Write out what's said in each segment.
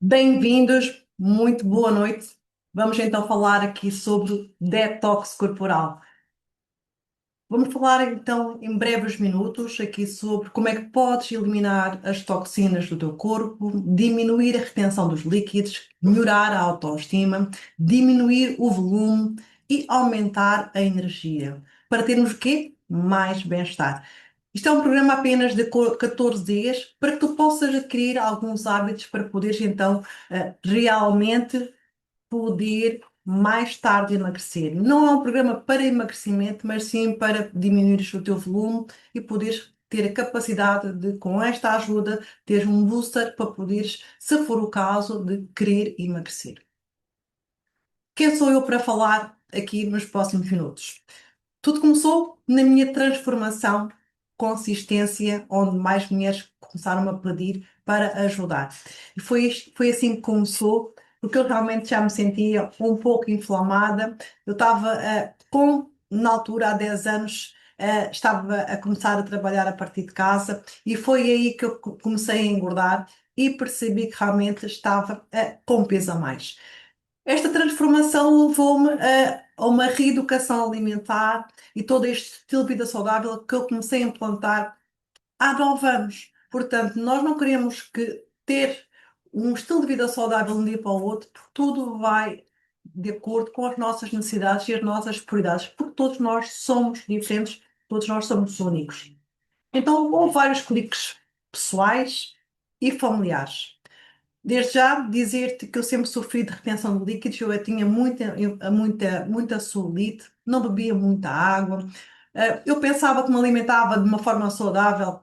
Bem-vindos, muito boa noite. Vamos então falar aqui sobre detox corporal. Vamos falar então em breves minutos aqui sobre como é que podes eliminar as toxinas do teu corpo, diminuir a retenção dos líquidos, melhorar a autoestima, diminuir o volume e aumentar a energia. Para termos o quê? Mais bem-estar. Isto é um programa apenas de 14 dias para que tu possas adquirir alguns hábitos para poderes então realmente poder mais tarde emagrecer. Não é um programa para emagrecimento, mas sim para diminuir o teu volume e poderes ter a capacidade de, com esta ajuda, teres um booster para poderes, se for o caso, de querer emagrecer. Quem sou eu para falar aqui nos próximos minutos? Tudo começou na minha transformação, consistência, onde mais mulheres começaram a pedir para ajudar. E foi assim que começou, porque eu realmente já me sentia um pouco inflamada. Eu estava na altura, há 10 anos, estava a começar a trabalhar a partir de casa e foi aí que eu comecei a engordar e percebi que realmente estava com peso a mais. Esta transformação levou-me a uma reeducação alimentar e todo este estilo de vida saudável que eu comecei a implantar há 9 anos. Portanto, nós não queremos ter um estilo de vida saudável de um dia para o outro, porque tudo vai de acordo com as nossas necessidades e as nossas prioridades, porque todos nós somos diferentes, todos nós somos únicos. Então, houve vários cliques pessoais e familiares. Desde já dizer-te que eu sempre sofri de retenção de líquidos, eu tinha muita celulite, não bebia muita água. Eu pensava que me alimentava de uma forma saudável,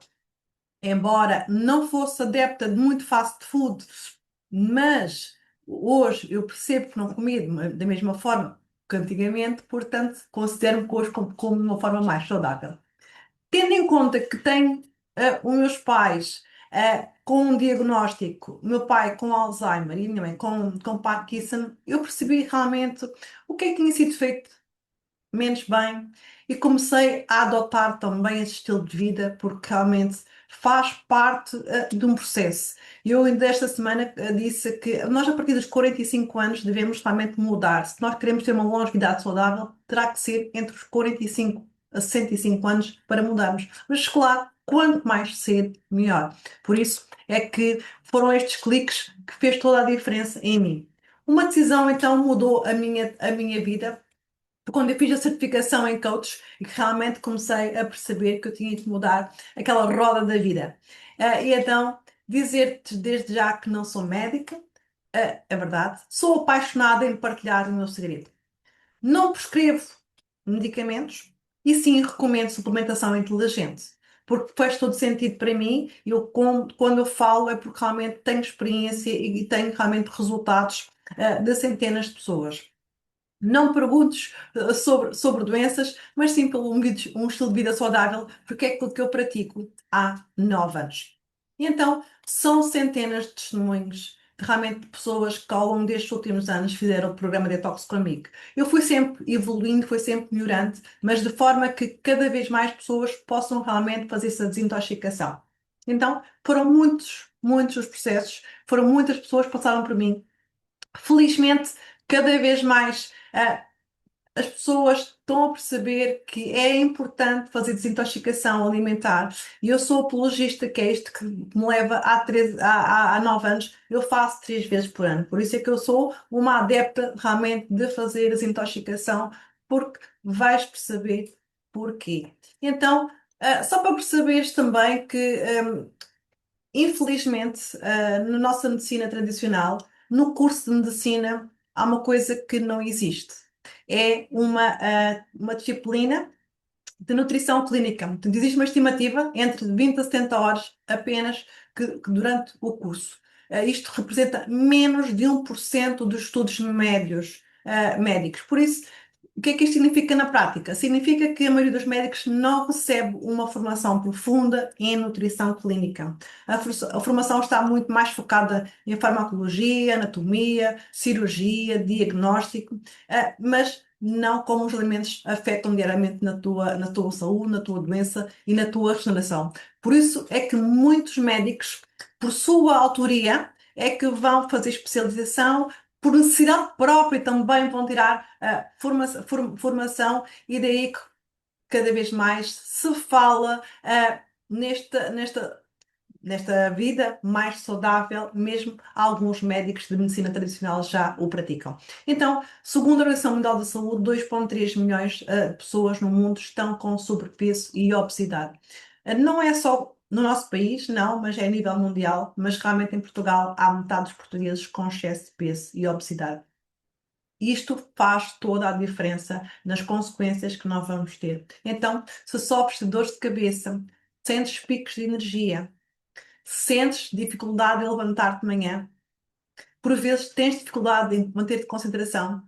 embora não fosse adepta de muito fast food, mas hoje eu percebo que não comia da mesma forma que antigamente, portanto considero-me que hoje como de uma forma mais saudável. Tendo em conta que tenho os meus pais com um diagnóstico, o meu pai com Alzheimer e a minha mãe com Parkinson, eu percebi realmente o que é que tinha sido feito menos bem e comecei a adotar também esse estilo de vida porque realmente faz parte de um processo. Eu ainda esta semana disse que nós a partir dos 45 anos devemos realmente mudar. Se nós queremos ter uma longevidade saudável, terá que ser entre os 45 a 65 anos para mudarmos. Mas claro, quanto mais cedo, melhor. Por isso é que foram estes cliques que fez toda a diferença em mim. Uma decisão então mudou a minha vida quando eu fiz a certificação em coach e que realmente comecei a perceber que eu tinha de mudar aquela roda da vida. E então, dizer-te desde já que não sou médica, é verdade, sou apaixonada em partilhar o meu segredo. Não prescrevo medicamentos e sim recomendo suplementação inteligente, porque faz todo sentido para mim. Quando eu falo é porque realmente tenho experiência e tenho realmente resultados de centenas de pessoas. Não perguntes sobre doenças, mas sim pelo um estilo de vida saudável, porque é aquilo que eu pratico há 9 anos. E então, são centenas de testemunhos de realmente pessoas que ao longo destes últimos anos fizeram o programa Detox comigo. Eu fui sempre evoluindo, fui sempre melhorando, mas de forma que cada vez mais pessoas possam realmente fazer essa desintoxicação. Então, foram muitos, muitos os processos, foram muitas pessoas que passaram por mim. Felizmente, cada vez mais as pessoas estão a perceber que é importante fazer desintoxicação alimentar. E eu sou apologista, que é isto que me leva há 9 anos, eu faço 3 vezes por ano. Por isso é que eu sou uma adepta realmente de fazer desintoxicação, porque vais perceber porquê. Então, só para perceberes também que infelizmente, na nossa medicina tradicional, no curso de medicina, há uma coisa que não existe. É uma disciplina de nutrição clínica. Portanto, existe uma estimativa entre 20 a 70 horas apenas que durante o curso. Isto representa menos de 1% dos estudos médios, médicos. Por isso, o que é que isto significa na prática? Significa que a maioria dos médicos não recebe uma formação profunda em nutrição clínica. A formação está muito mais focada em farmacologia, anatomia, cirurgia, diagnóstico, mas não como os alimentos afetam diariamente na tua saúde, na tua doença e na tua regeneração. Por isso é que muitos médicos, por sua autoria, é que vão fazer especialização, por necessidade própria também vão tirar formação, e daí que cada vez mais se fala nesta vida mais saudável, mesmo alguns médicos de medicina tradicional já o praticam. Então, segundo a Organização Mundial da Saúde, 2,3 milhões de pessoas no mundo estão com sobrepeso e obesidade. Não é só no nosso país, não, mas é a nível mundial, mas realmente em Portugal há metade dos portugueses com excesso de peso e obesidade. Isto faz toda a diferença nas consequências que nós vamos ter. Então, se sofres de dores de cabeça, sentes picos de energia, sentes dificuldade em levantar-te de manhã, por vezes tens dificuldade em manter-te concentração,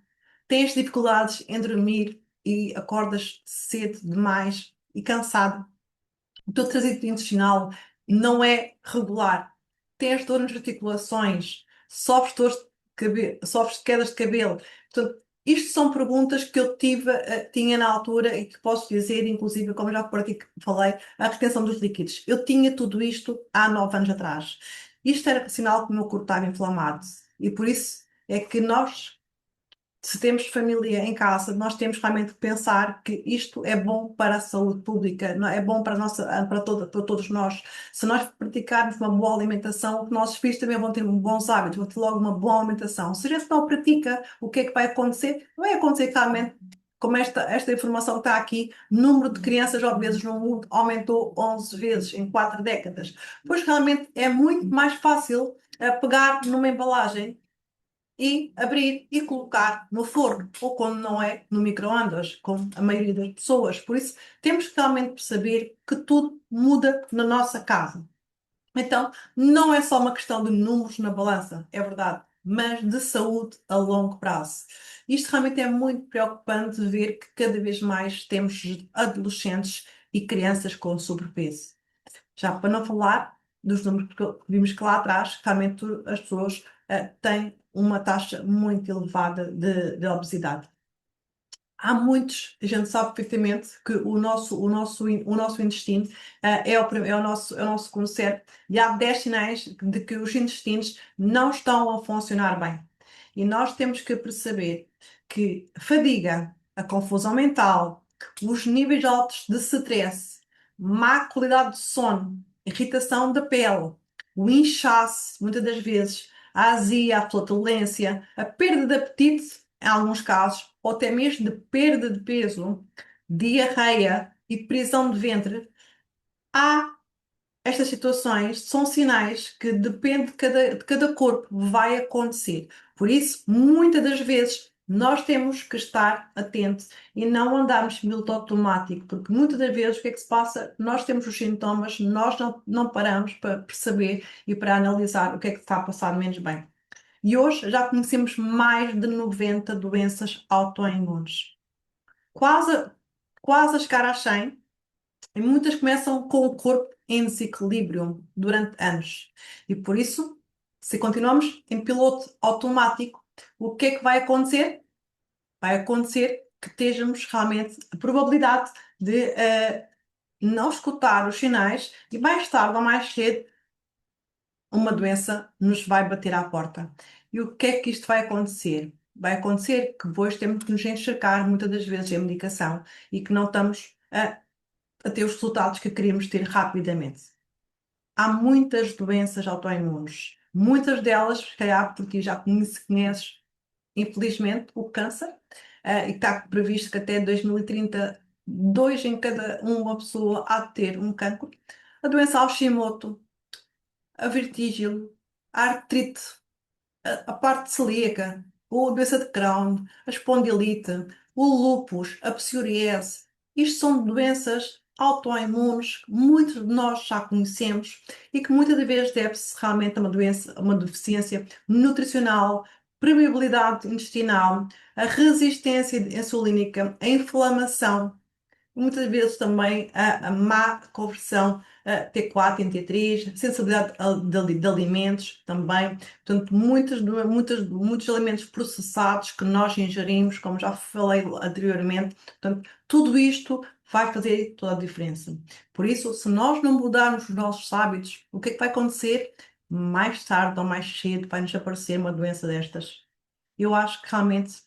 tens dificuldades em dormir e acordas cedo demais e cansado, o teu trânsito intestinal não é regular, tens dor nas articulações, sofres de quedas de cabelo. Portanto, isto são perguntas que eu tinha na altura e que posso dizer, inclusive, como já por aqui falei, a retenção dos líquidos. Eu tinha tudo isto há 9 anos atrás. Isto era sinal que o meu corpo estava inflamado. E por isso é que nós, se temos família em casa, nós temos realmente que pensar que isto é bom para a saúde pública, não é? É bom para, a nossa, para todos nós. Se nós praticarmos uma boa alimentação, os nossos filhos também vão ter bons hábitos, vão ter logo uma boa alimentação. Se a gente não pratica, o que é que vai acontecer? Vai acontecer claramente, como esta informação que está aqui, o número de crianças obesas no mundo aumentou 11 vezes em 4 décadas. Pois realmente é muito mais fácil pegar numa embalagem e abrir e colocar no forno, ou quando não é, no micro-ondas, como a maioria das pessoas. Por isso, temos que realmente perceber que tudo muda na nossa casa. Então, não é só uma questão de números na balança, é verdade, mas de saúde a longo prazo. Isto realmente é muito preocupante ver que cada vez mais temos adolescentes e crianças com sobrepeso. Já para não falar dos números que vimos que lá atrás, realmente as pessoas têm uma taxa muito elevada de obesidade. Há muitos, a gente sabe perfeitamente que o nosso intestino é o nosso conserto, e há 10 sinais de que os intestinos não estão a funcionar bem. E nós temos que perceber que a fadiga, a confusão mental, os níveis altos de stress, má qualidade de sono, irritação da pele, o inchaço, muitas das vezes, a azia, a flatulência, a perda de apetite, em alguns casos, ou até mesmo de perda de peso, diarreia e prisão de ventre, há estas situações, são sinais que depende de cada corpo, vai acontecer. Por isso, muitas das vezes, nós temos que estar atentos e não andarmos piloto automático, porque muitas das vezes o que é que se passa? Nós temos os sintomas, nós não paramos para perceber e para analisar o que é que está a passar menos bem. E hoje já conhecemos mais de 90 doenças autoimunes. Quase, quase a chegar às 100, e muitas começam com o corpo em desequilíbrio durante anos. E por isso, se continuamos em piloto automático, o que é que vai acontecer? Vai acontecer que estejamos realmente a probabilidade de não escutar os sinais e mais tarde ou mais cedo uma doença nos vai bater à porta. E o que é que isto vai acontecer? Vai acontecer que depois temos que nos enxergar muitas das vezes em medicação e que não estamos a ter os resultados que queríamos ter rapidamente. Há muitas doenças autoimunes, muitas delas, se calhar, porque já conheces, infelizmente, o câncer, e está previsto que até 2030, 2 em cada uma pessoa há de ter um cancro. A doença Hashimoto, a vertigem, a artrite, a parte celíaca, a doença de Crohn, a espondilite, o lúpus, a psoríase. Isto são doenças autoimunes que muitos de nós já conhecemos e que muitas das vezes deve-se realmente a uma doença, a uma deficiência nutricional, permeabilidade intestinal, a resistência insulínica, a inflamação, muitas vezes também a má conversão T4 em T3, sensibilidade de alimentos também. Portanto, muitos alimentos processados que nós ingerimos, como já falei anteriormente. Portanto, tudo isto vai fazer toda a diferença. Por isso, se nós não mudarmos os nossos hábitos, o que é que vai acontecer? mais tarde ou mais cedo vai nos aparecer uma doença destas. Eu acho que realmente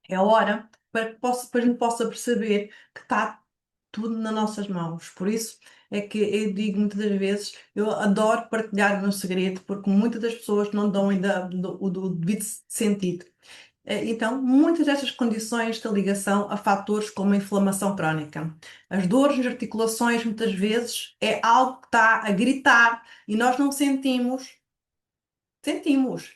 é hora para que para a gente possa perceber que está tudo nas nossas mãos. Por isso é que eu digo muitas das vezes, eu adoro partilhar o meu segredo, porque muitas das pessoas não dão ainda o devido sentido. Então, muitas destas condições têm ligação a fatores como a inflamação crónica. As dores nas articulações, muitas vezes, é algo que está a gritar e nós não sentimos,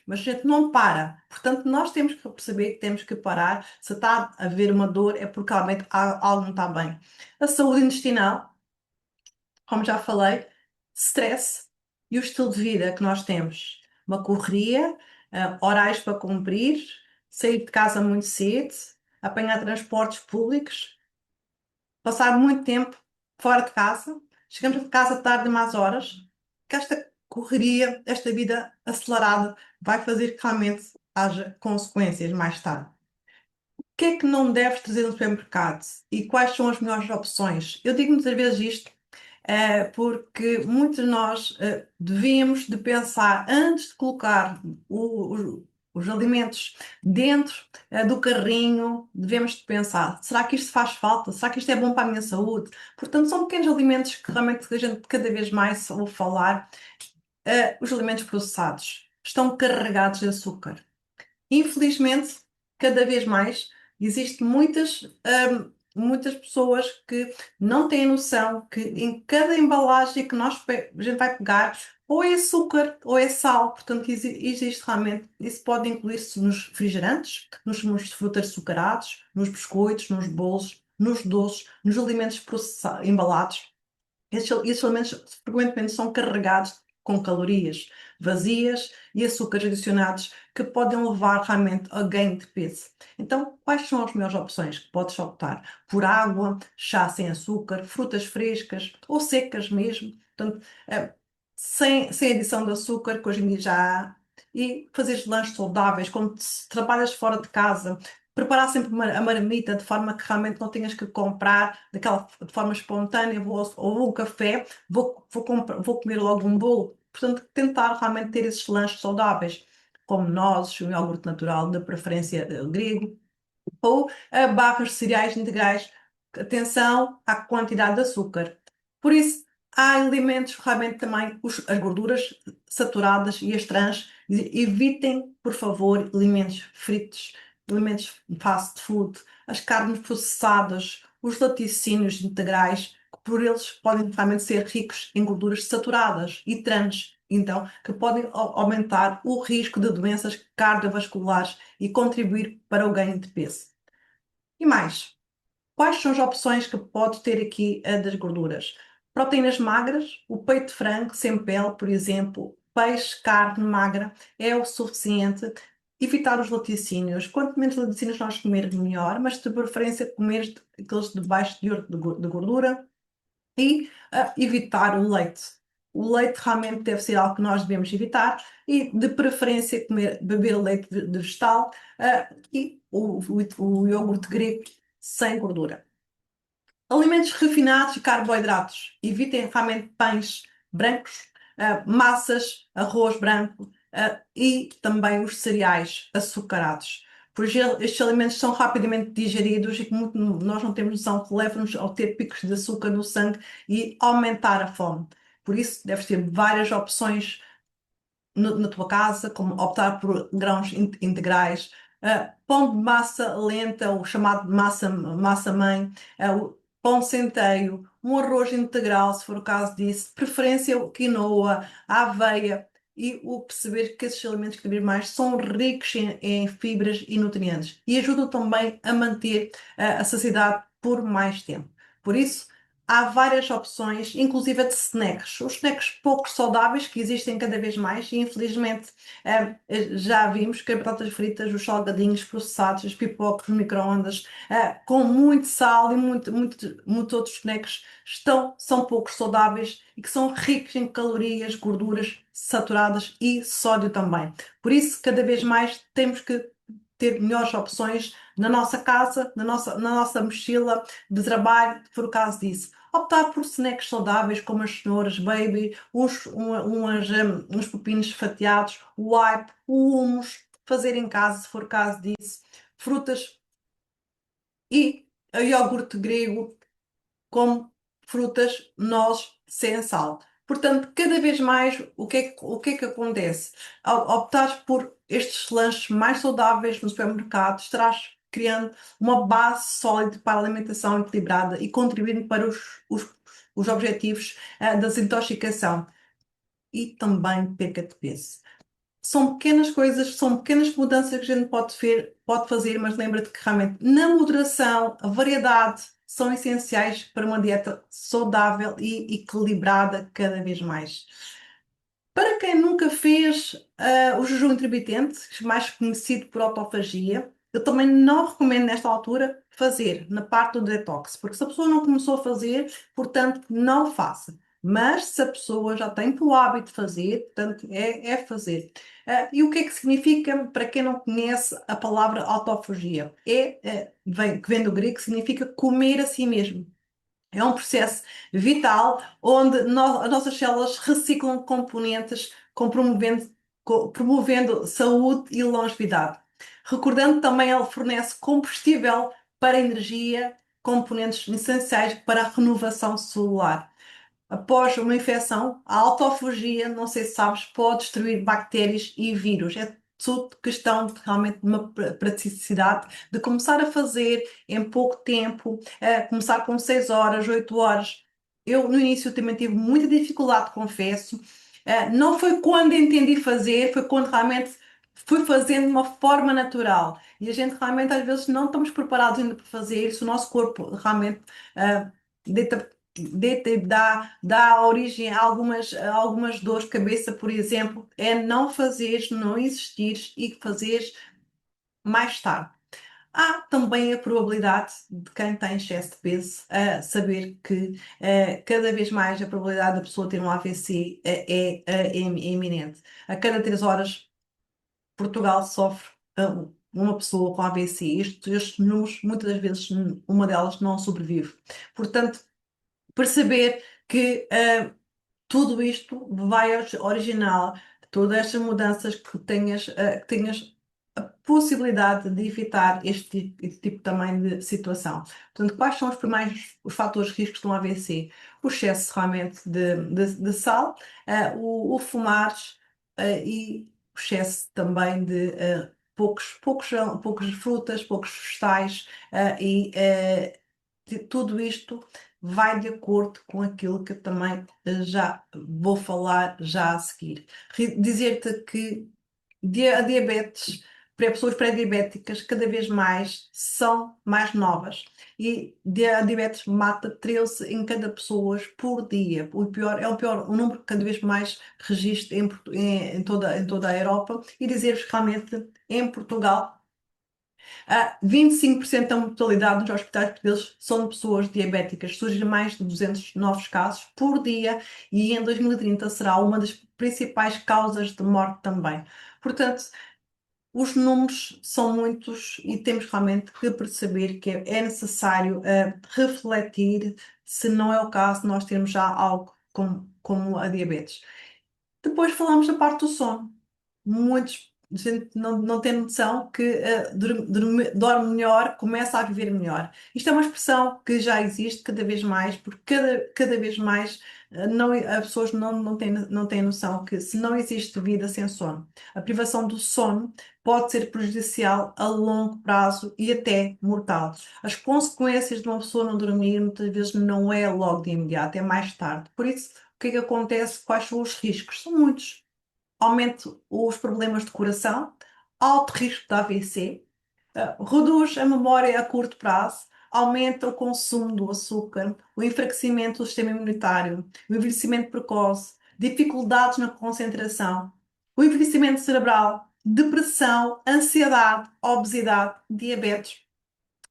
mas a gente não para. Portanto, nós temos que perceber que temos que parar. Se está a haver uma dor, é porque realmente algo não está bem. A saúde intestinal, como já falei, stress e o estilo de vida que nós temos. Uma correria, horários para cumprir, sair de casa muito cedo, apanhar transportes públicos, passar muito tempo fora de casa, chegamos de casa tarde demais horas, que esta correria, esta vida acelerada vai fazer que realmente haja consequências mais tarde. O que é que não deves trazer no supermercado e quais são as melhores opções? Eu digo muitas vezes isto, porque muitos de nós devíamos de pensar antes de colocar os alimentos dentro do carrinho, devemos de pensar, será que isto faz falta? Será que isto é bom para a minha saúde? Portanto, são pequenos alimentos que realmente a gente cada vez mais ouve falar. Os alimentos processados estão carregados de açúcar. Infelizmente, cada vez mais, existem muitas pessoas que não têm noção que em cada embalagem que a gente vai pegar, ou é açúcar ou é sal. Portanto, existe realmente, isso pode incluir-se nos refrigerantes, nos frutas açucarados, nos biscoitos, nos bolos, nos doces, nos alimentos embalados. Estes alimentos frequentemente são carregados com calorias vazias e açúcares adicionados que podem levar realmente a ganho de peso. Então, quais são as melhores opções que podes optar? Por água, chá sem açúcar, frutas frescas ou secas mesmo, portanto, sem adição de açúcar, que hoje em dia já há, e fazer lanches saudáveis, quando trabalhas fora de casa, preparar sempre a marmita de forma que realmente não tenhas que comprar de forma espontânea, ou um café, vou comer logo um bolo. Portanto, tentar realmente ter esses lanches saudáveis, como nozes, um iogurte natural, de preferência grego, ou barras de cereais integrais. Atenção à quantidade de açúcar. Por isso, há alimentos realmente também, as gorduras saturadas e as trans. Evitem, por favor, alimentos fritos, alimentos fast food, as carnes processadas, os laticínios integrais, que por eles podem realmente ser ricos em gorduras saturadas e trans. Então, que podem aumentar o risco de doenças cardiovasculares e contribuir para o ganho de peso. E mais, quais são as opções que pode ter aqui das gorduras? Proteínas magras, o peito de frango sem pele, por exemplo, peixe, carne magra, é o suficiente. Evitar os laticínios. Quanto menos laticínios nós comermos, melhor, mas de preferência comer aqueles de baixo teor de gordura e evitar o leite. O leite realmente deve ser algo que nós devemos evitar e, de preferência, beber leite vegetal e o iogurte grego sem gordura. Alimentos refinados e carboidratos. Evitem realmente pães brancos, massas, arroz branco, e também os cereais açucarados. Pois estes alimentos são rapidamente digeridos e que nós não temos noção que levam-nos a ter picos de açúcar no sangue e aumentar a fome. Por isso, deves ter várias opções na tua casa, como optar por grãos integrais, pão de massa lenta, o chamado massa-mãe, o pão centeio, um arroz integral, se for o caso disso, de preferência o quinoa, a aveia, e o perceber que esses alimentos cada vez mais são ricos em fibras e nutrientes e ajudam também a manter a saciedade por mais tempo. Por isso, há várias opções, inclusive de snacks. Os snacks pouco saudáveis que existem cada vez mais e infelizmente já vimos que as batatas fritas, os salgadinhos processados, as pipocas, os micro-ondas, com muito sal e muito outros snacks são pouco saudáveis e que são ricos em calorias, gorduras saturadas e sódio também. Por isso, cada vez mais temos que ter melhores opções na nossa casa, na nossa mochila de trabalho, se for o caso disso. Optar por snacks saudáveis como as cenouras baby, uns pepinos fatiados, o wipe, o hummus, fazer em casa, se for caso disso, frutas e a iogurte grego como frutas, nozes, sem sal. Portanto, cada vez mais, o que é que acontece? Ao optar por estes lanches mais saudáveis no supermercado, estarás criando uma base sólida para a alimentação equilibrada e contribuindo para os objetivos, da desintoxicação e também perca de peso. São pequenas coisas, são pequenas mudanças que a gente pode fazer, mas lembra-te que realmente na moderação, a variedade são essenciais para uma dieta saudável e equilibrada cada vez mais. Para quem nunca fez o jejum intermitente, mais conhecido por autofagia, eu também não recomendo nesta altura fazer na parte do detox, porque se a pessoa não começou a fazer, portanto, não faça. Mas se a pessoa já tem o hábito de fazer, portanto, é fazer. E o que é que significa, para quem não conhece a palavra autofagia? Que vem do grego, significa comer a si mesmo. É um processo vital onde as nossas células reciclam componentes promovendo saúde e longevidade. Recordando também, ele fornece combustível para a energia, componentes essenciais para a renovação celular. Após uma infecção, a autofagia, não sei se sabes, pode destruir bactérias e vírus. É tudo questão de realmente uma praticidade de começar a fazer em pouco tempo, começar com 6 horas, 8 horas. Eu no início também tive muita dificuldade, confesso. Não foi quando entendi fazer, foi quando realmente fui fazendo de uma forma natural. E a gente realmente às vezes não estamos preparados ainda para fazer isso. O nosso corpo realmente uh, dá origem a algumas dores de cabeça, por exemplo, é não fazeres, não insistires e fazeres mais tarde. Há também a probabilidade de quem tem excesso de peso saber que cada vez mais a probabilidade da pessoa ter um AVC é iminente. A cada 3 horas, Portugal sofre uma pessoa com AVC. Estes números, muitas das vezes, uma delas não sobrevive. Portanto, perceber que tudo isto vai originar todas estas mudanças que tenhas a possibilidade de evitar este tipo também de situação. Portanto, quais são os primeiros os fatores de risco de um AVC? O excesso realmente de sal, o fumar, e o excesso também de poucas frutas, poucos vegetais, tudo isto vai de acordo com aquilo que eu também já vou falar já a seguir. Dizer-te que a diabetes, para pessoas pré-diabéticas, cada vez mais são mais novas e a diabetes mata 13 em cada pessoa por dia. O número que cada vez mais registra em toda a Europa e dizer-vos que realmente em Portugal 25% da mortalidade nos hospitais portugueses são de pessoas diabéticas. Surgem mais de 200 novos casos por dia e em 2030 será uma das principais causas de morte também. Portanto, os números são muitos e temos realmente que perceber que é necessário refletir se não é o caso de nós termos já algo como a diabetes. Depois falamos da parte do sono. Muitos gente não tem noção que dorme melhor, começa a viver melhor. Isto é uma expressão que já existe cada vez mais, porque cada vez mais as pessoas não têm noção que se não existe vida sem sono, a privação do sono pode ser prejudicial a longo prazo e até mortal. As consequências de uma pessoa não dormir muitas vezes não é logo de imediato, é mais tarde. Por isso, o que é que acontece? Quais são os riscos? São muitos. Aumenta os problemas de coração, alto risco de AVC, reduz a memória a curto prazo, aumenta o consumo do açúcar, o enfraquecimento do sistema imunitário, o envelhecimento precoce, dificuldades na concentração, o envelhecimento cerebral, depressão, ansiedade, obesidade, diabetes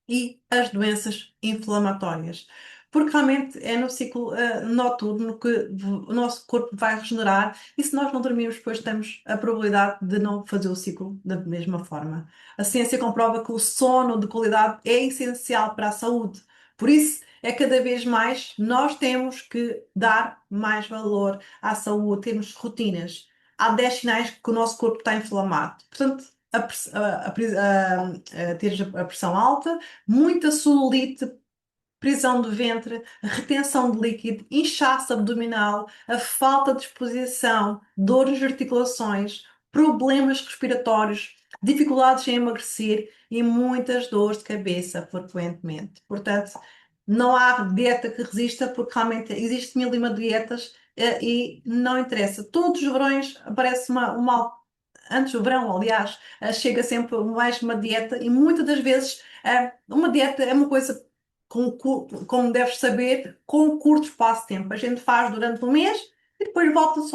e as doenças inflamatórias. Porque realmente é no ciclo noturno que o nosso corpo vai regenerar e se nós não dormirmos, depois temos a probabilidade de não fazer o ciclo da mesma forma. A ciência comprova que o sono de qualidade é essencial para a saúde. Por isso, é cada vez mais nós temos que dar mais valor à saúde, temos rotinas. Há 10 sinais que o nosso corpo está inflamado. Portanto, teres a pressão alta, muita celulite, prisão do ventre, retenção de líquido, inchaço abdominal, a falta de exposição, dores nas articulações, problemas respiratórios, dificuldades em emagrecer e muitas dores de cabeça frequentemente. Portanto, não há dieta que resista, porque realmente existe mil e uma dietas e não interessa. Todos os verões aparece antes do verão, aliás, chega sempre mais uma dieta e muitas das vezes uma dieta é uma coisa como deves saber, com um curto espaço de tempo. A gente faz durante um mês e depois volta-se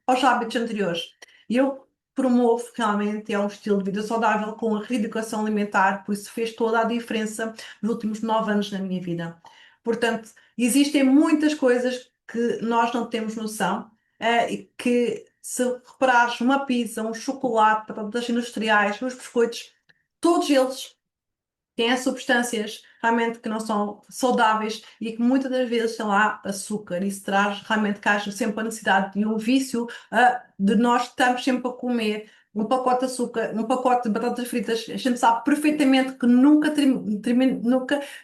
aos hábitos anteriores. E eu promovo realmente é um estilo de vida saudável com a reeducação alimentar, por isso fez toda a diferença nos últimos 9 anos na minha vida. Portanto, existem muitas coisas que nós não temos noção e que se reparares uma pizza, um chocolate, batatas industriais, os biscoitos, todos eles têm substâncias realmente que não são saudáveis e que muitas das vezes têm lá açúcar. Isso traz realmente que haja sempre a necessidade de um vício de nós estarmos sempre a comer um pacote de açúcar, um pacote de batatas fritas. A gente sabe perfeitamente que nunca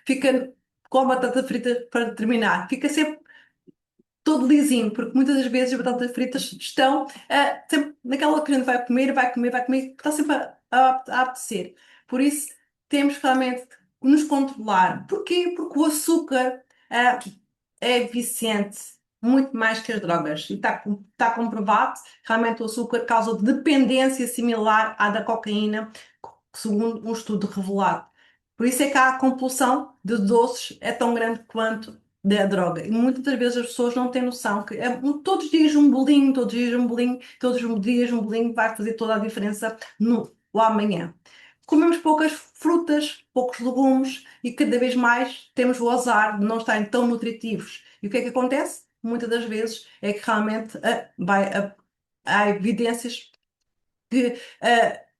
fica com a batata frita para terminar. Fica sempre todo lisinho, porque muitas das vezes as batatas fritas estão sempre naquela que a gente vai comer, vai comer, vai comer, está sempre a apetecer. Por isso, temos realmente que nos controlar. Porquê? Porque o açúcar é viciante, muito mais que as drogas. E está comprovado, realmente o açúcar causa dependência similar à da cocaína, segundo um estudo revelado. Por isso é que a compulsão de doces é tão grande quanto da droga. E muitas das vezes as pessoas não têm noção que todos os dias um bolinho, todos os dias um bolinho, todos os dias um bolinho vai fazer toda a diferença no amanhã. Comemos poucas frutas, poucos legumes e cada vez mais temos o azar de não estarem tão nutritivos. E o que é que acontece? Muitas das vezes é que realmente há evidências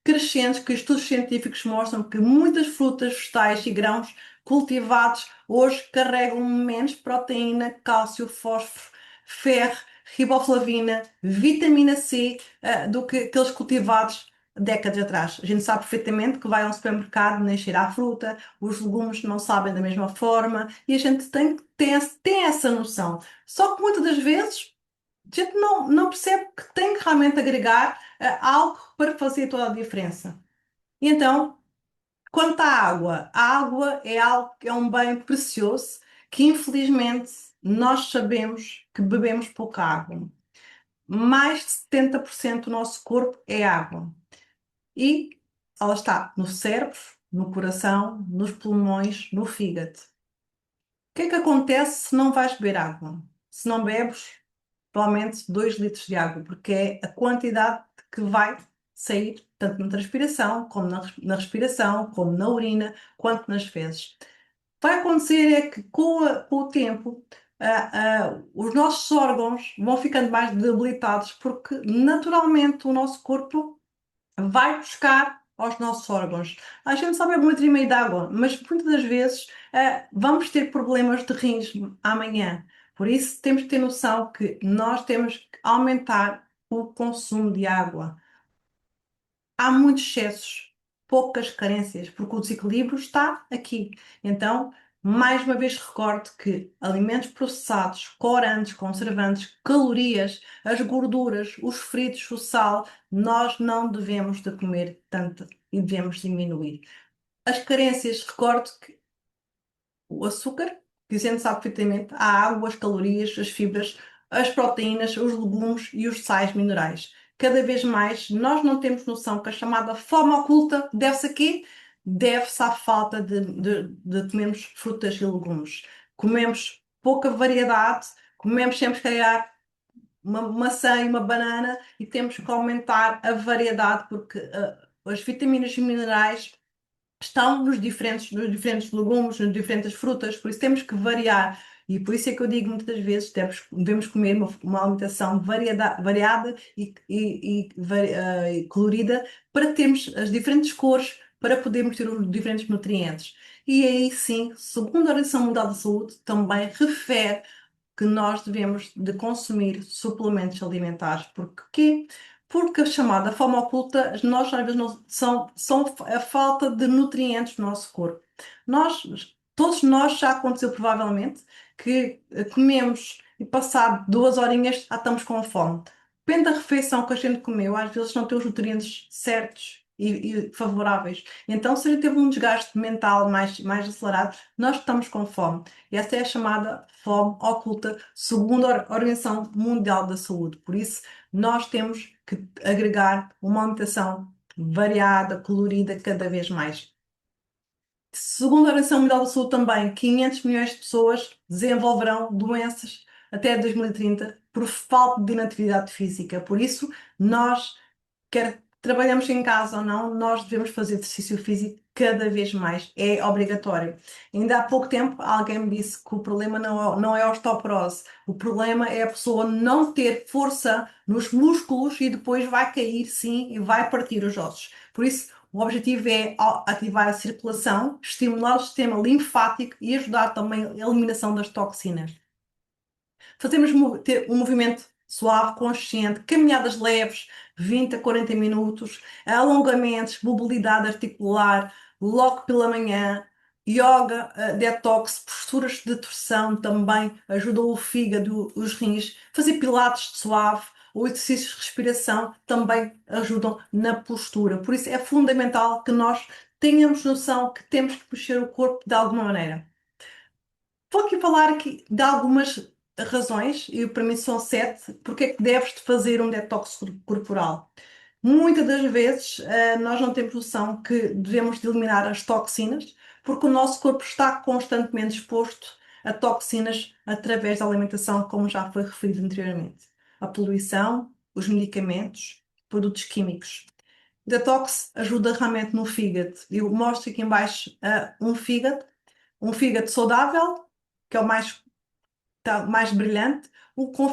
crescentes que estudos científicos mostram que muitas frutas, vegetais e grãos cultivados hoje carregam menos proteína, cálcio, fósforo, ferro, riboflavina, vitamina C, do que aqueles cultivados décadas atrás. A gente sabe perfeitamente que vai a um supermercado nem cheirar a fruta, os legumes não sabem da mesma forma e a gente tem essa noção. Só que muitas das vezes a gente não percebe que tem que realmente agregar algo para fazer toda a diferença. E então, quanto à água, a água é algo, é um bem precioso que infelizmente nós sabemos que bebemos pouca água. Mais de 70% do nosso corpo é água. E ela está no cérebro, no coração, nos pulmões, no fígado. O que é que acontece se não vais beber água? Se não bebes, provavelmente 2 litros de água, porque é a quantidade que vai sair tanto na transpiração, como na respiração, como na urina, quanto nas fezes. Vai acontecer é que com o tempo os nossos órgãos vão ficando mais debilitados, porque naturalmente o nosso corpo vai buscar aos nossos órgãos. A gente só bebe um litro e meio de água, mas muitas das vezes vamos ter problemas de rins amanhã. Por isso temos que ter noção que nós temos que aumentar o consumo de água. Há muitos excessos, poucas carências, porque o desequilíbrio está aqui. Então, mais uma vez recordo que alimentos processados, corantes, conservantes, calorias, as gorduras, os fritos, o sal, nós não devemos de comer tanto e devemos diminuir. As carências, recordo que o açúcar, que a gente sabe perfeitamente, a água, as calorias, as fibras, as proteínas, os legumes e os sais minerais. Cada vez mais nós não temos noção que a chamada fome oculta deve-se a quê? Deve-se à falta de comermos frutas e legumes. Comemos pouca variedade, comemos sempre, se calhar, uma maçã e uma banana e temos que aumentar a variedade porque as vitaminas e minerais estão nos diferentes legumes, nas diferentes frutas, por isso temos que variar. E por isso é que eu digo muitas vezes devemos comer uma alimentação variada e colorida para termos as diferentes cores para podermos ter os diferentes nutrientes. E aí sim, segundo a Organização Mundial da Saúde, também refere que nós devemos de consumir suplementos alimentares. Porque quê? Porque a chamada fome oculta, nós às vezes não, são a falta de nutrientes no nosso corpo. Todos nós já aconteceu provavelmente que comemos e passado 2 horinhas já estamos com fome. Depende da refeição que a gente comeu, às vezes não tem os nutrientes certos e favoráveis. Então, se a gente teve um desgaste mental mais acelerado, nós estamos com fome. E essa é a chamada fome oculta, segundo a Organização Mundial da Saúde. Por isso, nós temos que agregar uma alimentação variada, colorida, cada vez mais. Segundo a Organização Mundial da Saúde também, 500 milhões de pessoas desenvolverão doenças até 2030 por falta de inatividade física. Por isso, nós, quer trabalhamos em casa ou não, nós devemos fazer exercício físico cada vez mais. É obrigatório. Ainda há pouco tempo, alguém me disse que o problema não é a osteoporose. O problema é a pessoa não ter força nos músculos e depois vai cair, sim, e vai partir os ossos. Por isso, o objetivo é ativar a circulação, estimular o sistema linfático e ajudar também a eliminação das toxinas. Ter um movimento suave, consciente, caminhadas leves, 20 a 40 minutos, alongamentos, mobilidade articular, logo pela manhã, yoga, detox, posturas de torção também ajudam o fígado, os rins, fazer pilates suave, ou exercícios de respiração também ajudam na postura. Por isso é fundamental que nós tenhamos noção que temos que mexer o corpo de alguma maneira. Vou aqui falar aqui de algumas razões, e para mim são 7, porque é que deves de fazer um detox corporal. Muitas das vezes nós não temos noção que devemos de eliminar as toxinas, porque o nosso corpo está constantemente exposto a toxinas através da alimentação, como já foi referido anteriormente. A poluição, os medicamentos, produtos químicos. Detox ajuda realmente no fígado. Eu mostro aqui em baixo um fígado saudável, que é o mais brilhante, um com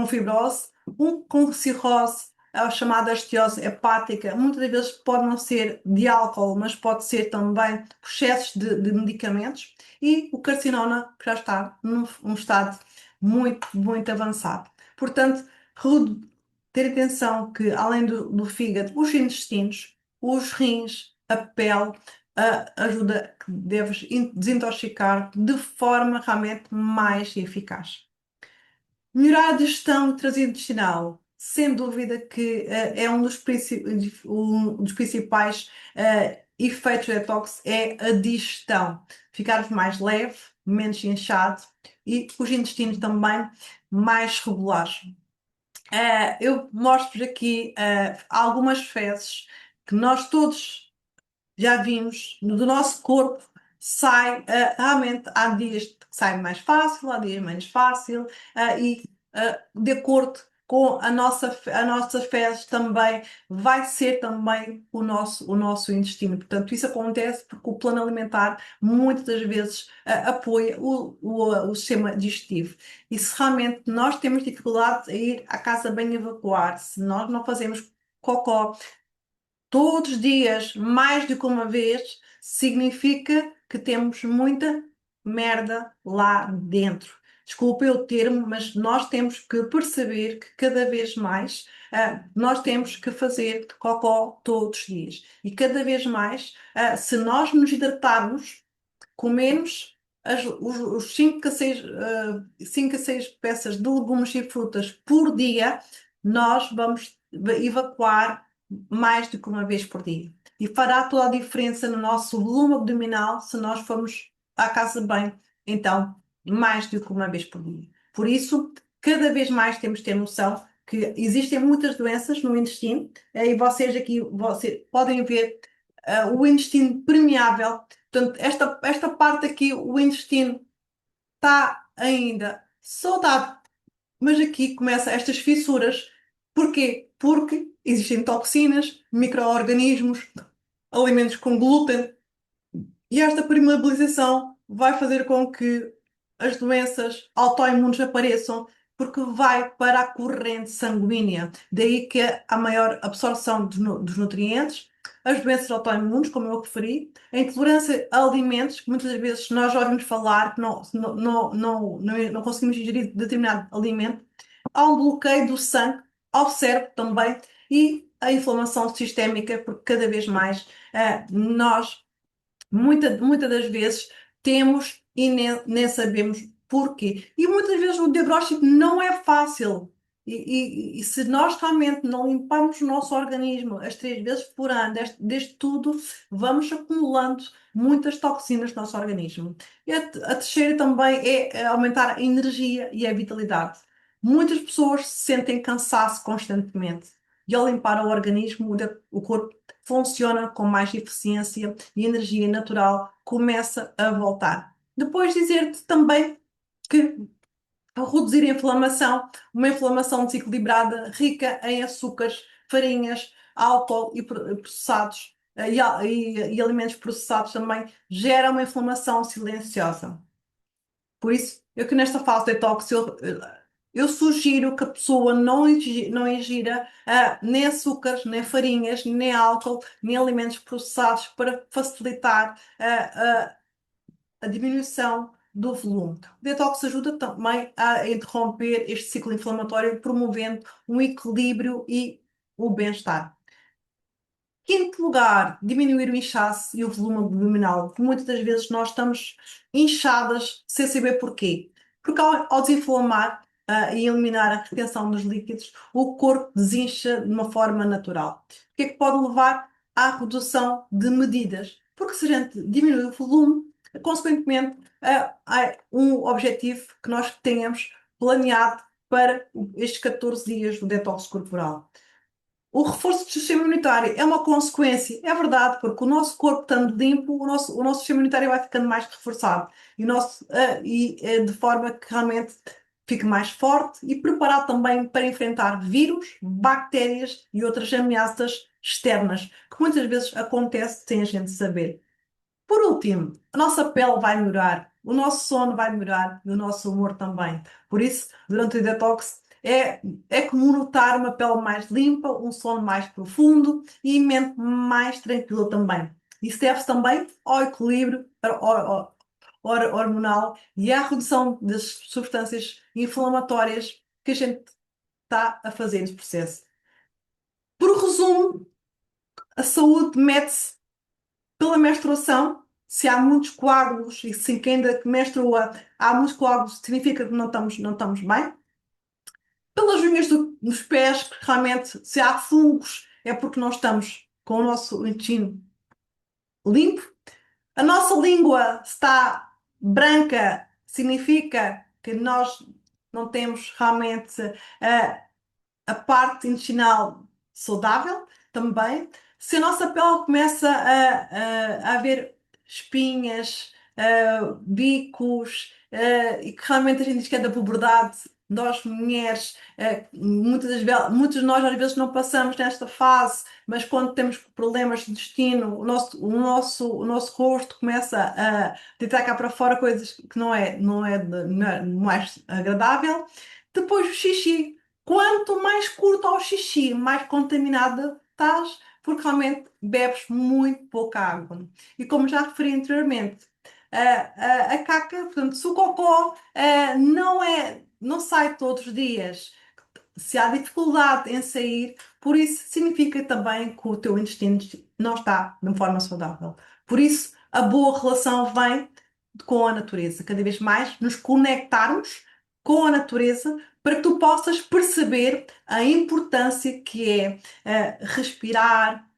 fibrose, um com cirrose, a chamada esteose hepática. Muitas das vezes pode não ser de álcool, mas pode ser também excessos de medicamentos, e o carcinoma, que já está num estado muito, muito avançado. Portanto, ter atenção que, além do fígado, os intestinos, os rins, a pele, ajuda que deves desintoxicar de forma realmente mais eficaz. Melhorar a digestão e trazido intestinal. Sem dúvida que é um dos principais efeitos do detox é a digestão. Ficarmos mais leve, menos inchado e os intestinos também mais regulares. Eu mostro-vos aqui algumas fezes que nós todos já vimos do nosso corpo. Realmente há dias que sai mais fácil, há dias menos fácil, de acordo com a nossa fezes também vai ser também o nosso intestino. Portanto, isso acontece porque o plano alimentar muitas das vezes apoia o sistema digestivo. E se realmente nós temos dificuldade a ir à casa bem evacuar, se nós não fazemos cocó todos os dias, mais do que uma vez, significa que temos muita merda lá dentro. Desculpe o termo, mas nós temos que perceber que cada vez mais nós temos que fazer cocó todos os dias. E cada vez mais, se nós nos hidratarmos, comemos os 5 a 6 peças de legumes e frutas por dia, nós vamos evacuar mais do que uma vez por dia. E fará toda a diferença no nosso volume abdominal se nós formos à casa de banho, então, mais do que uma vez por dia. Por isso, cada vez mais temos de ter noção que existem muitas doenças no intestino, e vocês podem ver o intestino permeável. Portanto, esta parte aqui, o intestino está ainda saudável, mas aqui começam estas fissuras. Porquê? Porque existem toxinas, micro-organismos, alimentos com glúten, e esta permeabilização vai fazer com que as doenças autoimunes apareçam, porque vai para a corrente sanguínea. Daí que a maior absorção dos nutrientes, as doenças autoimunes, como eu referi, a intolerância a alimentos, que muitas vezes nós já ouvimos falar que não conseguimos ingerir determinado alimento, há um bloqueio do sangue ao cérebro também e a inflamação sistémica, porque cada vez mais nós muitas das vezes temos e nem sabemos porquê. E muitas vezes o diagnóstico não é fácil. E se nós realmente não limpamos o nosso organismo as 3 vezes por ano, deste tudo, vamos acumulando muitas toxinas no nosso organismo. E a terceira também é aumentar a energia e a vitalidade. Muitas pessoas sentem cansaço constantemente. E ao limpar o organismo, o corpo funciona com mais eficiência e energia natural começa a voltar. Depois dizer-te também que ao reduzir a inflamação, uma inflamação desequilibrada, rica em açúcares, farinhas, álcool e processados e alimentos processados também, gera uma inflamação silenciosa. Por isso, eu que nesta fase de detox, eu sugiro que a pessoa não ingira nem açúcares, nem farinhas, nem álcool, nem alimentos processados para facilitar a diminuição do volume. O detox ajuda também a interromper este ciclo inflamatório, promovendo um equilíbrio e o bem-estar. Quinto lugar, diminuir o inchaço e o volume abdominal. Muitas das vezes nós estamos inchadas sem saber porquê. Porque ao desinflamar e eliminar a retenção dos líquidos, o corpo desincha de uma forma natural. O que é que pode levar à redução de medidas? Porque se a gente diminui o volume, consequentemente, há um objetivo que nós tenhamos planeado para estes 14 dias do detox corporal. O reforço do sistema imunitário é uma consequência, é verdade, porque o nosso corpo estando limpo, o nosso sistema imunitário vai ficando mais reforçado de forma que realmente fique mais forte e preparado também para enfrentar vírus, bactérias e outras ameaças externas, que muitas vezes acontece sem a gente saber. Por último, a nossa pele vai melhorar, o nosso sono vai melhorar e o nosso humor também. Por isso, durante o detox, é comum notar uma pele mais limpa, um sono mais profundo e mente mais tranquila também. Isso deve-se também ao equilíbrio hormonal e à redução das substâncias inflamatórias que a gente está a fazer nesse processo. Por resumo, a saúde mede-se pela menstruação. Se há muitos coágulos e se quem ainda menstrua há muitos coágulos, significa que não estamos bem. Pelas unhas dos pés, que realmente, se há fungos, é porque não estamos com o nosso intestino limpo. A nossa língua está branca, significa que nós não temos realmente a parte intestinal saudável também. Se a nossa pele começa a haver espinhas, bicos, e que realmente a gente diz que é da puberdade, nós mulheres, muitos de nós às vezes não passamos nesta fase, mas quando temos problemas de intestino, o nosso rosto começa a deitar cá para fora coisas que não é mais agradável. Depois o xixi. Quanto mais curto ao xixi, mais contaminada estás, porque realmente bebes muito pouca água. E como já referi anteriormente, a caca, portanto, se o cocó não sai todos os dias, se há dificuldade em sair, por isso significa também que o teu intestino não está de forma saudável. Por isso, a boa relação vem com a natureza. Cada vez mais nos conectarmos com a natureza para que tu possas perceber a importância que é respirar,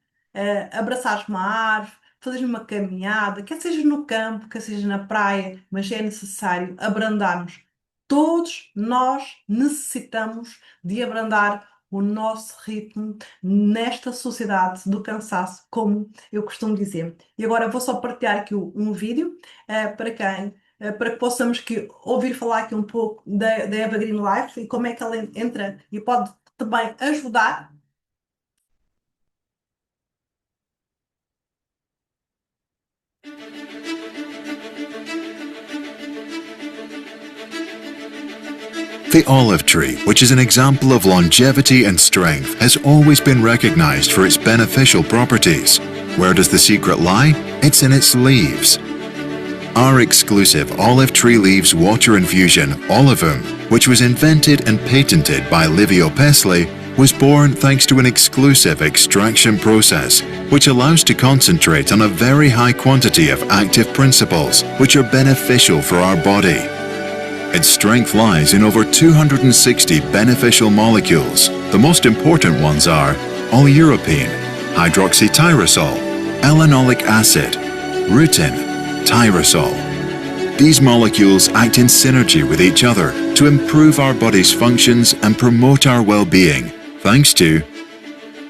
abraçares uma árvore, fazeres uma caminhada, quer seja no campo, quer seja na praia, mas é necessário abrandarmos. Todos nós necessitamos de abrandar o nosso ritmo nesta sociedade do cansaço, como eu costumo dizer. E agora vou só partilhar aqui um vídeo para que possamos ouvir falar aqui um pouco da Eva Green Life e como é que ela entra e pode também ajudar. The olive tree, which is an example of longevity and strength, has always been recognized for its beneficial properties. Where does the secret lie? It's in its leaves. Our exclusive olive tree leaves water infusion, Olivum, which was invented and patented by Livio Pesce, was born thanks to an exclusive extraction process, which allows to concentrate on a very high quantity of active principles, which are beneficial for our body. Its strength lies in over 260 beneficial molecules. The most important ones are oleuropein, hydroxytyrosol, elenolic acid, rutin, tyrosol. These molecules act in synergy with each other to improve our body's functions and promote our well-being, thanks to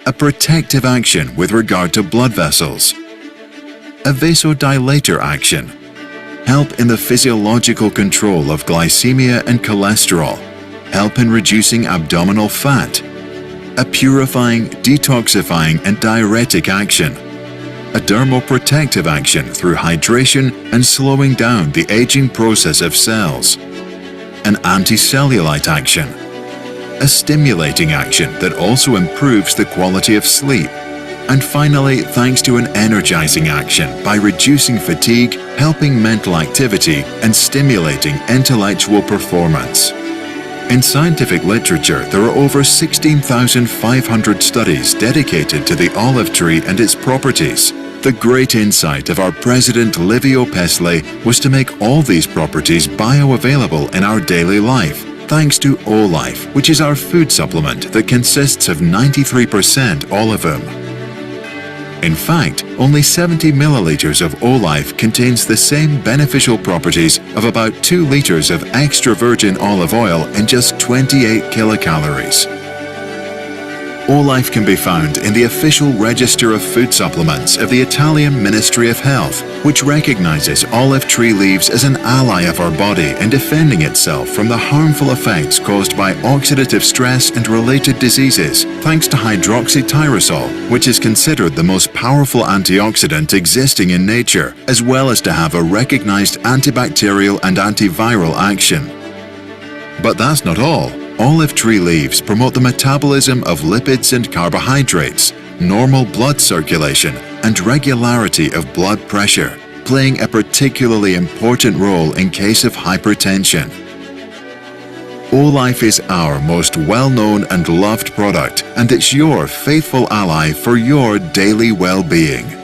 a protective action with regard to blood vessels, a vasodilator action, help in the physiological control of glycemia and cholesterol, help in reducing abdominal fat, a purifying, detoxifying and diuretic action, a dermoprotective action through hydration and slowing down the aging process of cells, an anticellulite action, a stimulating action that also improves the quality of sleep, and finally, thanks to an energizing action by reducing fatigue, helping mental activity, and stimulating intellectual performance. In scientific literature, there are over 16,500 studies dedicated to the olive tree and its properties. The great insight of our president Livio Pesce was to make all these properties bioavailable in our daily life, thanks to Olife, which is our food supplement that consists of 93% Olivum. In fact, only 70 milliliters of Olife contains the same beneficial properties of about 2 liters of extra virgin olive oil in just 28 kilocalories. Olife can be found in the official register of food supplements of the Italian Ministry of Health, which recognizes olive tree leaves as an ally of our body in defending itself from the harmful effects caused by oxidative stress and related diseases, thanks to hydroxytyrosol, which is considered the most powerful antioxidant existing in nature, as well as to have a recognized antibacterial and antiviral action. But that's not all. Olive tree leaves promote the metabolism of lipids and carbohydrates, normal blood circulation, and regularity of blood pressure, playing a particularly important role in case of hypertension. Olife is our most well-known and loved product, and it's your faithful ally for your daily well-being.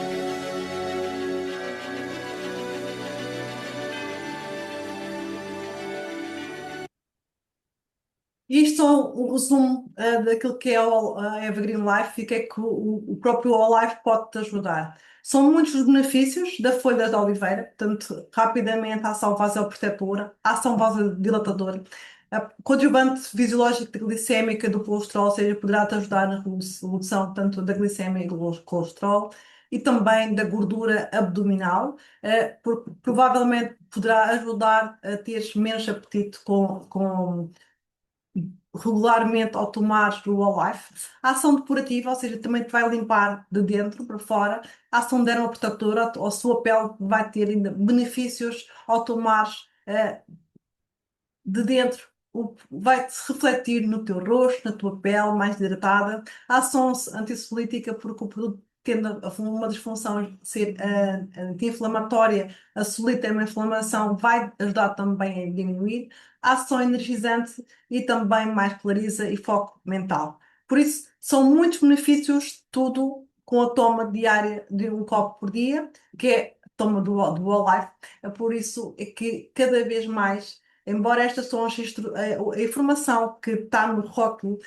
Isto é um resumo daquilo que é a Evergreen Life e o que é que o próprio Olife pode te ajudar. São muitos os benefícios da folha de oliveira, portanto, rapidamente a ação vasoprotetora, a ação vasodilatadora, a coadjuvante fisiológica glicémica do colesterol, ou seja, poderá te ajudar na redução tanto da glicemia e do colesterol e também da gordura abdominal, porque provavelmente poderá ajudar a teres menos apetite regularmente ao tomares o Olife. A ação depurativa, ou seja, também te vai limpar de dentro para fora. A ação dermoprotetora, a sua pele vai ter ainda benefícios ao tomares de dentro. Vai-te refletir no teu rosto, na tua pele mais hidratada. A ação antissolítica, porque o produto tendo uma das funções de ser anti-inflamatória, a solita é uma inflamação, vai ajudar também a diminuir. A ação energizante e também mais clariza e foco mental. Por isso, são muitos benefícios, tudo com a toma diária de um copo por dia, que é a toma do Olife. Por isso é que cada vez mais, embora estas são a informação que está no rótulo,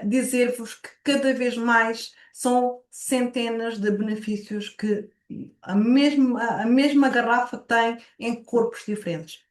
dizer-vos que cada vez mais são centenas de benefícios que a mesma garrafa tem em corpos diferentes.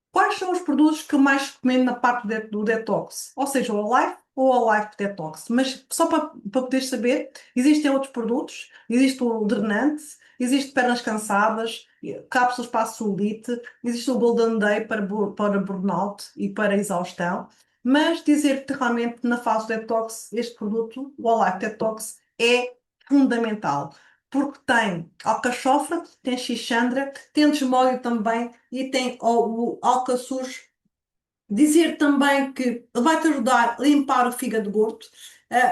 Quais são os produtos que eu mais recomendo na parte do detox? Ou seja, o Olife ou o Olife Detox. Mas só para poderes saber, existem outros produtos. Existe o drenante, existe pernas cansadas, cápsulas para a celulite, existe o Golden Day para burnout e para exaustão. Mas dizer-te realmente na fase detox, este produto, o Olife Detox, é fundamental. Porque tem alcachofra, tem xixandra, tem desmólio também e tem o alcaçuz. Dizer também que vai-te ajudar a limpar o fígado gordo,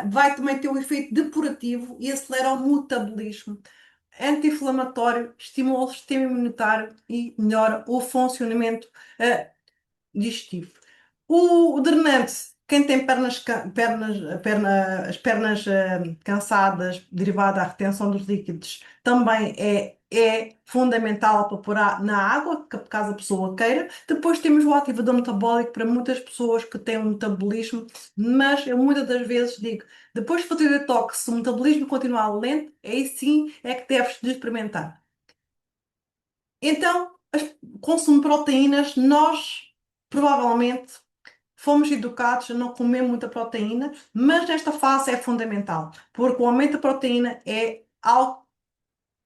vai também ter um efeito depurativo e acelera o metabolismo. anti-inflamatório, estimula o sistema imunitário e melhora o funcionamento eh, digestivo. O drenante, quem tem as pernas cansadas, derivada da retenção dos líquidos, também é fundamental para pôr na água, caso a pessoa queira. Depois temos o ativador metabólico para muitas pessoas que têm um metabolismo, mas eu muitas das vezes digo, depois de fazer detox, se o metabolismo continuar lento, aí sim é que deves de experimentar. Então, o consumo de proteínas, nós provavelmente fomos educados a não comer muita proteína, mas nesta fase é fundamental, porque o aumento da proteína é algo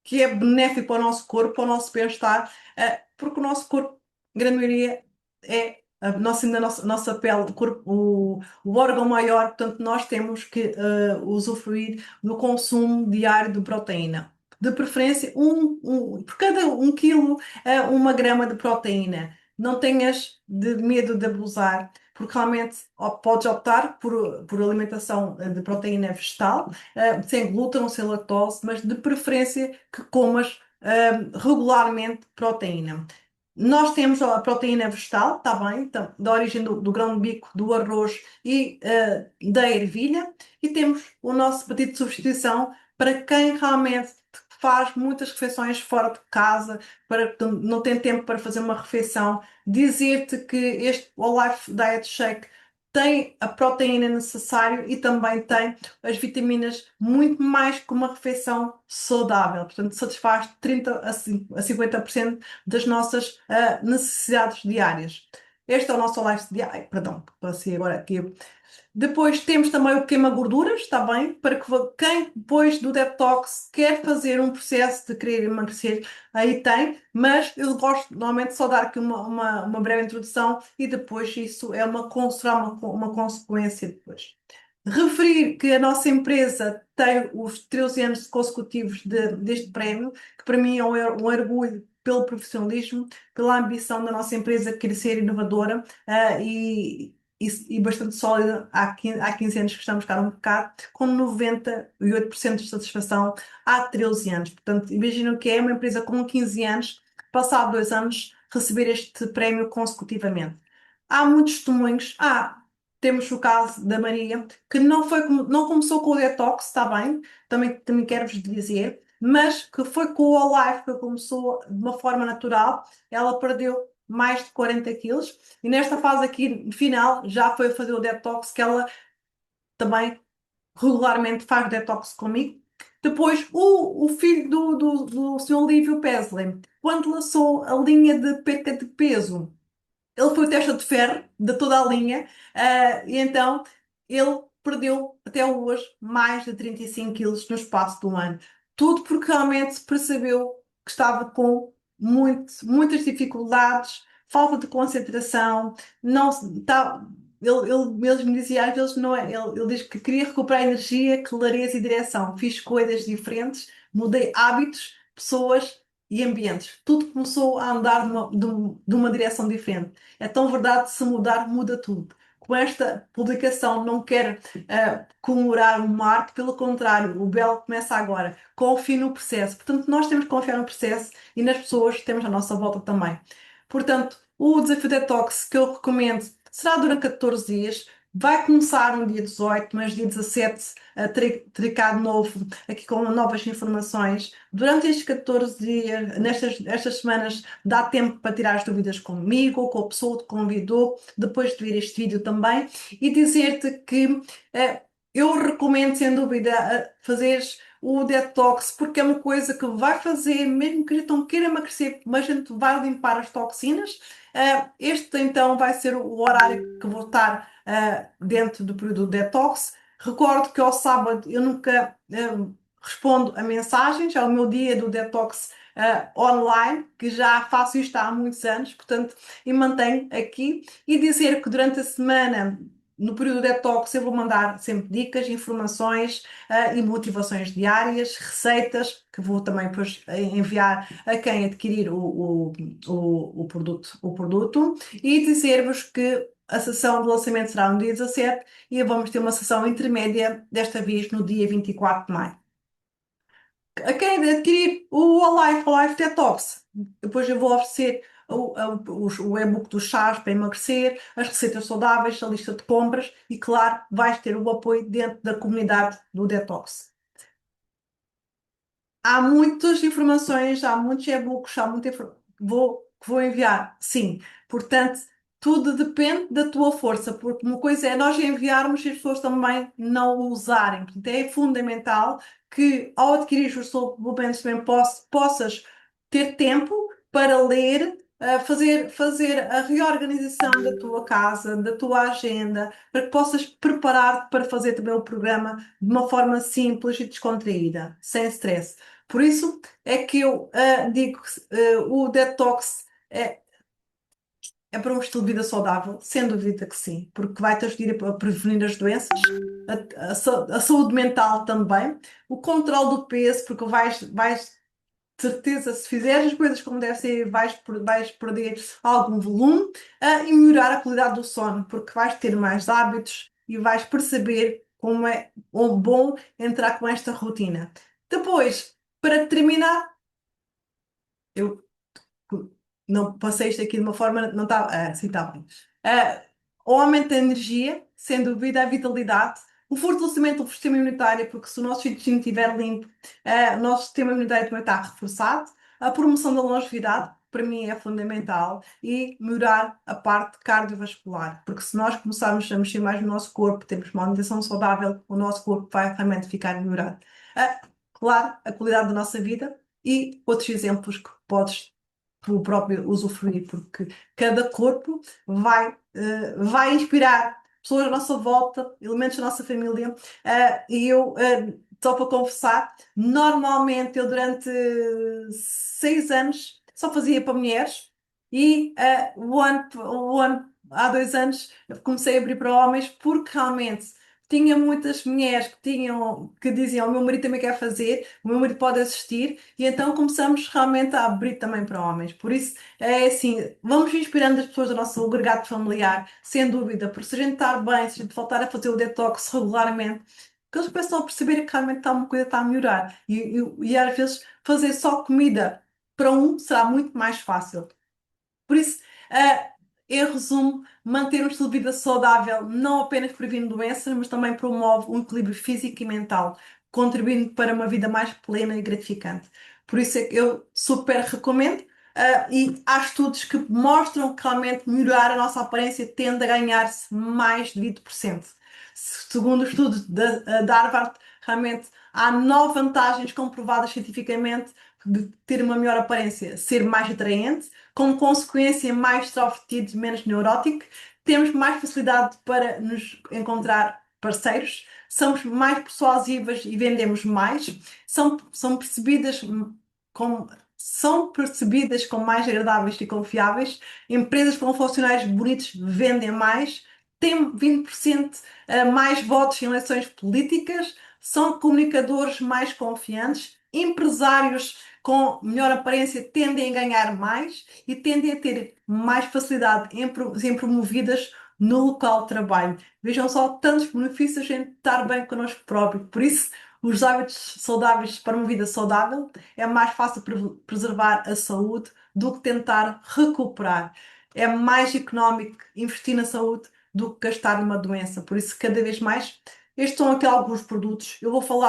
que é benéfico para o nosso corpo, para o nosso bem-estar, porque o nosso corpo, grande maioria, é a nossa pele, o órgão maior, portanto, nós temos que usufruir do consumo diário de proteína. De preferência, por cada 1 quilo, 1 grama de proteína. Não tenhas de medo de abusar, porque realmente podes optar por alimentação de proteína vegetal, sem glúten ou sem lactose, mas de preferência que comas regularmente proteína. Nós temos a proteína vegetal, está bem, então, da origem do grão de bico, do arroz e da ervilha, e temos o nosso pedido de substituição para quem realmente faz muitas refeições fora de casa, para que não tem tempo para fazer uma refeição. Dizer-te que este Olive Diet Shake tem a proteína necessária e também tem as vitaminas muito mais que uma refeição saudável. Portanto, satisfaz 30 a 50% das nossas necessidades diárias. Este é o nosso life diário. Perdão, passei agora aqui. Depois temos também o queima gorduras, está bem? Para que quem depois do detox quer fazer um processo de querer emagrecer, aí tem, mas eu gosto normalmente só dar aqui uma breve introdução e depois isso é será uma consequência depois. Referir que a nossa empresa tem os 13 anos consecutivos deste prémio, que para mim é um orgulho pelo profissionalismo, pela ambição da nossa empresa crescer inovadora, e bastante sólida há 15 anos que estamos cá no mercado, com 98% de satisfação há 13 anos. Portanto, imaginam que é uma empresa com 15 anos, passado 2 anos, receber este prémio consecutivamente. Há muitos testemunhos. Temos o caso da Maria, que não começou com o detox, está bem, também quero-vos dizer, mas que foi com o Olive que começou de uma forma natural. Ela perdeu mais de 40 quilos e nesta fase aqui final já foi fazer o detox, que ela também regularmente faz detox comigo. Depois, o filho do Sr. Lívio Pesley, quando lançou a linha de perca de peso, ele foi o testa de ferro de toda a linha, e então ele perdeu até hoje mais de 35 quilos no espaço de um ano. Tudo porque realmente percebeu que estava com muitas dificuldades, falta de concentração, não se- tá, ele mesmo dizia às vezes não é, ele diz que queria recuperar energia, clareza e direção. Fiz coisas diferentes, mudei hábitos, pessoas e ambientes. Tudo começou a andar de uma direção diferente. É tão verdade, se mudar, muda tudo. Com esta publicação, não quero comemorar um marco, pelo contrário, o belo começa agora. Confie no processo. Portanto, nós temos que confiar no processo e nas pessoas que temos à nossa volta também. Portanto, o desafio detox que eu recomendo será durante 14 dias. Vai começar no dia 18, mas dia 17 terei cá de novo, aqui com novas informações. Durante estes 14 dias, estas semanas, dá tempo para tirar as dúvidas comigo, com a pessoa que te convidou, depois de ver este vídeo também, e dizer-te que eu recomendo, sem dúvida, fazeres o detox, porque é uma coisa que vai fazer, mesmo que a gente não queira emagrecer, mas a gente vai limpar as toxinas. Este então vai ser o horário que vou estar dentro do período detox. Recordo que ao sábado eu nunca respondo a mensagens, é o meu dia do detox online, que já faço isto há muitos anos, portanto, e mantenho aqui. E dizer que durante a semana, no período detox, eu vou mandar sempre dicas, informações e motivações diárias, receitas, que vou também depois enviar a quem adquirir o produto, e dizer-vos que a sessão de lançamento será no dia 17 e vamos ter uma sessão intermédia, desta vez no dia 24 de maio. A quem adquirir o Alive Detox, depois eu vou oferecer o e-book dos chás para emagrecer, as receitas saudáveis, a lista de compras e, claro, vais ter o apoio dentro da comunidade do Detox. Há muitas informações, há muitos e-books, há muita que vou enviar, sim. Portanto, tudo depende da tua força, porque uma coisa é nós enviarmos e as pessoas também não o usarem. Portanto, é fundamental que ao adquirir os suplementos também possas ter tempo para ler, fazer a reorganização da tua casa, da tua agenda, para que possas preparar-te para fazer também o programa de uma forma simples e descontraída, sem stress. Por isso é que eu digo que o detox é para um estilo de vida saudável, sem dúvida que sim, porque vai-te ajudar a prevenir as doenças, a saúde mental também, o controle do peso, porque vais de certeza, se fizeres as coisas como deve ser, vais perder algum volume, e melhorar a qualidade do sono, porque vais ter mais hábitos e vais perceber como é bom entrar com esta rotina. Depois, para terminar, eu não passei isto aqui de uma forma, não está, assim está bem. Ah, o aumento da energia, sem dúvida, a vitalidade, o fortalecimento do sistema imunitário, porque se o nosso intestino estiver limpo, o nosso sistema imunitário também está reforçado, a promoção da longevidade, para mim é fundamental, e melhorar a parte cardiovascular, porque se nós começarmos a mexer mais no nosso corpo, temos uma alimentação saudável, o nosso corpo vai realmente ficar melhorado. Claro, a qualidade da nossa vida e outros exemplos que podes tu próprio usufruir, porque cada corpo vai inspirar pessoas à nossa volta, elementos da nossa família. E eu, só para confessar, normalmente eu durante 6 anos só fazia para mulheres e há 2 anos comecei a abrir para homens porque realmente tinha muitas mulheres que diziam o meu marido também quer fazer, o meu marido pode assistir, e então começamos realmente a abrir também para homens. Por isso, é assim, vamos inspirando as pessoas do nosso agregado familiar, sem dúvida, porque se a gente estar bem, se a gente voltar a fazer o detox regularmente, que eles começam a perceber que realmente está uma coisa está a melhorar. E às vezes fazer só comida para um será muito mais fácil. Por isso, em resumo, manter um estilo de vida saudável não apenas previne doenças, mas também promove um equilíbrio físico e mental, contribuindo para uma vida mais plena e gratificante. Por isso é que eu super recomendo, e há estudos que mostram que realmente melhorar a nossa aparência tende a ganhar-se mais de 20%. Segundo o estudo da Harvard, realmente há 9 vantagens comprovadas cientificamente de ter uma melhor aparência, ser mais atraente, como consequência, mais extrovertido, menos neurótico, temos mais facilidade para nos encontrar parceiros, somos mais persuasivas e vendemos mais, são percebidas como. São percebidas como mais agradáveis e confiáveis, empresas com funcionários bonitos vendem mais, têm 20% mais votos em eleições políticas, são comunicadores mais confiantes, empresários com melhor aparência tendem a ganhar mais e tendem a ter mais facilidade em serem promovidas no local de trabalho. Vejam só tantos benefícios em estar bem connosco próprio. Por isso, os hábitos saudáveis para uma vida saudável é mais fácil preservar a saúde do que tentar recuperar. É mais económico investir na saúde do que gastar numa doença. Por isso, cada vez mais, estes são aqui alguns produtos. Eu vou falar